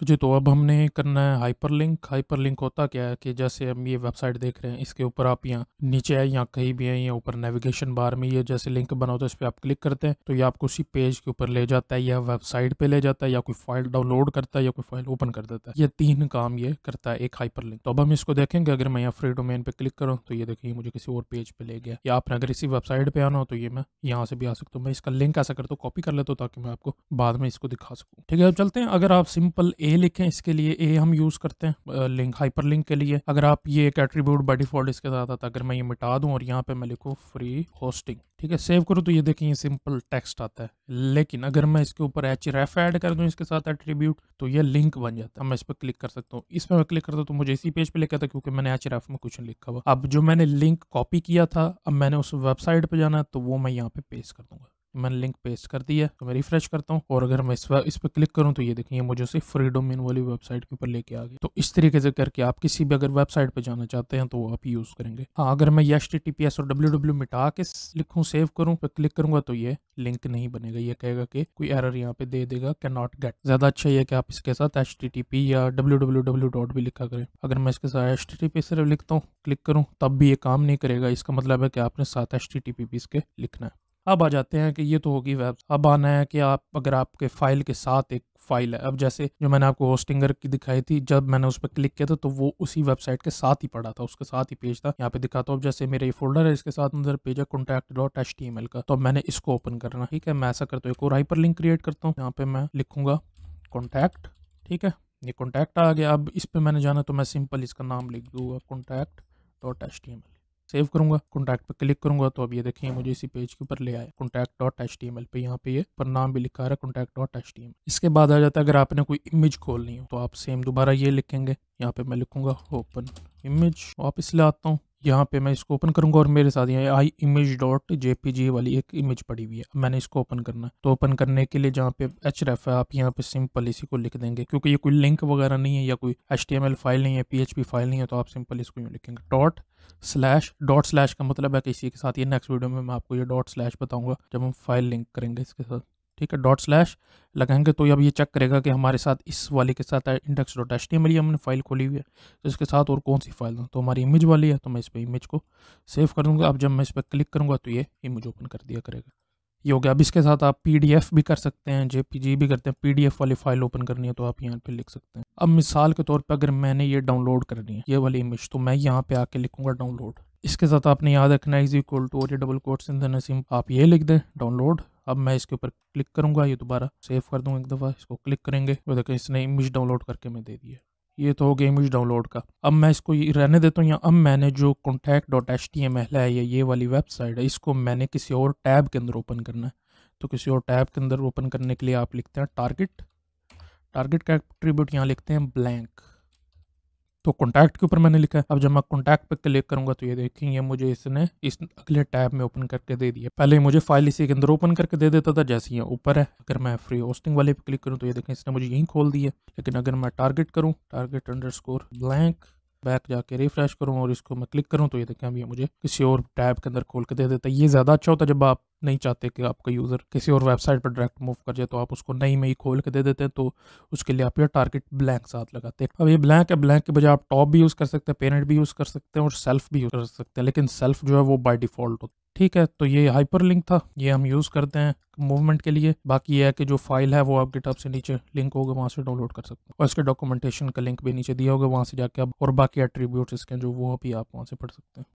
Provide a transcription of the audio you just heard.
जी, तो अब हमने करना है हाइपरलिंक। हाइपरलिंक होता क्या है कि जैसे हम ये वेबसाइट देख रहे हैं, इसके ऊपर आप यहाँ नीचे है, यहाँ कहीं भी है, यहाँ ऊपर नेविगेशन बार में ये जैसे लिंक बना होता है, इस पर आप क्लिक करते हैं तो ये आपको उसी पेज के ऊपर ले जाता है, या वेबसाइट पे ले जाता है, या कोई फाइल डाउनलोड करता है, या कोई फाइल ओपन कर देता है। ये 3 काम ये करता है एक हाइपरलिंक। तो अब हम इसको देखेंगे। अगर मैं यहाँ फ्री डोमेन पे क्लिक करूँ तो ये देखिए मुझे किसी और पेज पे ले गया। या आपने अगर इसी वेबसाइट पे आना हो तो ये मैं यहाँ से भी आ सकता हूँ। मैं इसका लिंक ऐसा करता हूँ, कॉपी कर लेता हूँ ताकि मैं आपको बाद में इसको दिखा सकूँ। ठीक है, अब चलते हैं। अगर आप सिंपल ए लिखें, इसके लिए ए हम यूज़ करते हैं लिंक हाइपरलिंक के लिए। अगर आप ये एक एट्रीब्यूट बाय डिफॉल्ट इसके साथ आता है, अगर मैं ये मिटा दूं और यहाँ पे मैं लिखूँ फ्री होस्टिंग, ठीक है, सेव करूँ तो ये देखिए ये सिंपल टेक्स्ट आता है। लेकिन अगर मैं इसके ऊपर href ऐड कर दूं इसके साथ एट्रीब्यूट तो ये लिंक बन जाता है। मैं इस पर क्लिक कर सकता हूँ। इस पर मैं क्लिक करता हूँ तो मुझे इसी पेज पे लिखा था क्योंकि मैंने href में कुछ नहीं लिखा हुआ। अब जो मैंने लिंक कॉपी किया था, अब मैंने उस वेबसाइट पे जाना है तो वो मैं यहाँ पे पेस्ट कर दूंगा। मैंने लिंक पेस्ट कर दिया तो मैं रिफ्रेश करता हूँ और अगर मैं इस पर क्लिक करूँ तो ये देखिए मुझे उसे फ्री डोमेन वाली वेबसाइट के ऊपर लेके आ गई। तो इस तरीके से करके आप किसी भी अगर वेबसाइट पे जाना चाहते हैं तो वो आप यूज़ करेंगे। हाँ, अगर मैं ये HTTPS और www मिटा के लिखूँ, सेव करूँ, पे क्लिक करूंगा तो ये लिंक नहीं बनेगा। ये कहेगा कि कोई एरर यहाँ पे दे देगा, कैन नॉट गेट। ज़्यादा अच्छा ये है कि आप इसके साथ HTTP या www डॉट भी लिखा करें। अगर मैं इसके साथ HTTP सिर्फ लिखता हूँ, क्लिक करूँ, तब भी ये काम नहीं करेगा। इसका मतलब है कि आपने साथ HTTP भी इसके लिखना है। अब आ जाते हैं कि ये तो होगी वेब। अब आना है कि आप अगर आपके फाइल के साथ एक फाइल है, अब जैसे जो मैंने आपको होस्टिंगर की दिखाई थी, जब मैंने उस पर क्लिक किया था तो वो उसी वेबसाइट के साथ ही पड़ा था, उसके साथ ही पेज था। यहाँ पे दिखाता हूँ, अब जैसे मेरा ये फोल्डर है, इसके साथ अंदर पेज है contact.html का, तो मैंने इसको ओपन करना। ठीक है, मैं ऐसा करता हूँ, एक और हाइपर लिंक क्रिएट करता हूँ। यहाँ पे मैं लिखूंगा कॉन्टैक्ट। ठीक है, ये कॉन्टैक्ट आ गया। अब इस पर मैंने जाना तो मैं सिंपल इसका नाम लिख दूंगा contact.html। सेव करूंगा, कॉन्टैक्ट पे क्लिक करूंगा तो अब ये देखिए मुझे इसी पेज के ऊपर ले आया contact.html पे। यहाँ पे ये पर नाम भी लिखा है contact.html। इसके बाद आ जाता है अगर आपने कोई इमेज खोलनी हो तो आप सेम दोबारा ये लिखेंगे। यहाँ पे मैं लिखूंगा ओपन इमेज। वापस ले आता हूँ, यहाँ पे मैं इसको ओपन करूंगा और मेरे साथ यहाँ आई इमेज डॉट jpg वाली एक इमेज पड़ी हुई है। अब मैंने इसको ओपन करना है तो ओपन करने के लिए जहाँ पे href है आप यहाँ पे सिंपल इसी को लिख देंगे, क्योंकि ये कोई लिंक वगैरह नहीं है या कोई HTML फाइल नहीं है, PHP फाइल नहीं है, तो आप सिंपल इसको यूँ लिखेंगे डॉट स्लैश का मतलब है कि इसी के साथ ये नेक्स्ट वीडियो में मैं आपको ये डॉट स्लैश बताऊंगा जब हम फाइल लिंक करेंगे इसके साथ। ठीक है, डॉट स्लैश लगाएंगे तो अब ये चेक करेगा कि हमारे साथ इस वाले के साथ index.html ही हमने फाइल खोली हुई है, तो इसके साथ और कौन सी फाइल है, तो हमारी इमेज वाली है, तो मैं इस पर इमेज को सेव कर दूंगा। अब जब मैं इस पर क्लिक करूंगा तो ये इमेज ओपन कर दिया करेगा। ये हो गया। अब इसके साथ आप PDF भी कर सकते हैं, JPG भी करते हैं। PDF वाली फाइल ओपन करनी है तो आप यहाँ पे लिख सकते हैं। अब मिसाल के तौर पे अगर मैंने ये डाउनलोड करनी है ये वाली इमेज, तो मैं यहाँ पे आके लिखूंगा डाउनलोड। इसके साथ आपने याद रखना इज इक्वल टू और ये double quotes in the Naseem आप ये लिख दें डाउनलोड। अब मैं इसके ऊपर क्लिक करूंगा, ये दोबारा सेव कर दूंगा एक दफ़ा, इसको क्लिक करेंगे, वो देखो इसने इमेज डाउनलोड करके मैं दे दिया। ये तो हो गया इमेज डाउनलोड का। अब मैं इसको रहने देता हूँ यहाँ। अब मैंने जो contact.html है ये वाली वेबसाइट है, इसको मैंने किसी और टैब के अंदर ओपन करना है। तो किसी और टैब के अंदर ओपन करने के लिए आप लिखते हैं टारगेट का एट्रीब्यूट यहाँ लिखते हैं ब्लैंक। तो कॉन्टैक्ट के ऊपर मैंने लिखा है। अब जब मैं कॉन्टैक्ट पे क्लिक करूंगा तो ये देखेंगे मुझे इसने इस अगले टैब में ओपन करके दे दिया। पहले मुझे फाइल इसी के अंदर ओपन करके दे देता था जैसे ये ऊपर है। अगर मैं फ्री होस्टिंग वाले पे क्लिक करूँ तो ये देखें इसने मुझे यहीं खोल दिया। लेकिन अगर मैं टारगेट करूँ टारगेट_ब्लैंक बैक जाके रिफ्रेश करूँ और इसको मैं क्लिक करूँ तो ये देखें अभी मुझे किसी और टैब के अंदर खोल के दे देता है। ये ज़्यादा अच्छा होता है जब आप नहीं चाहते कि आपका यूज़र किसी और वेबसाइट पर डायरेक्ट मूव कर जाए, तो आप उसको नई में ही खोल के दे देते हैं। तो उसके लिए आप ये टारगेट ब्लैंक साथ लगाते हैं। अब ये ब्लैंक है, ब्लैंक के बजाय आप टॉप भी यूज़ कर सकते हैं, पेरेंट भी यूज़ कर सकते हैं और सेल्फ भी यूज़ कर सकते हैं, लेकिन सेल्फ जो है वो बाय डिफ़ॉल्ट होता है। ठीक है, तो ये हाइपर लिंक था, ये हम यूज़ करते हैं मूवमेंट के लिए। बाकी ये है कि जो फाइल है वो आप गिटहब से नीचे लिंक होगा वहाँ से डाउनलोड कर सकते हैं, और इसके डॉक्यूमेंटेशन का लिंक भी नीचे दिया होगा, वहाँ से जाके आप और बाकी एट्रीब्यूट्स इसके जो वो भी आप वहाँ से पढ़ सकते हैं।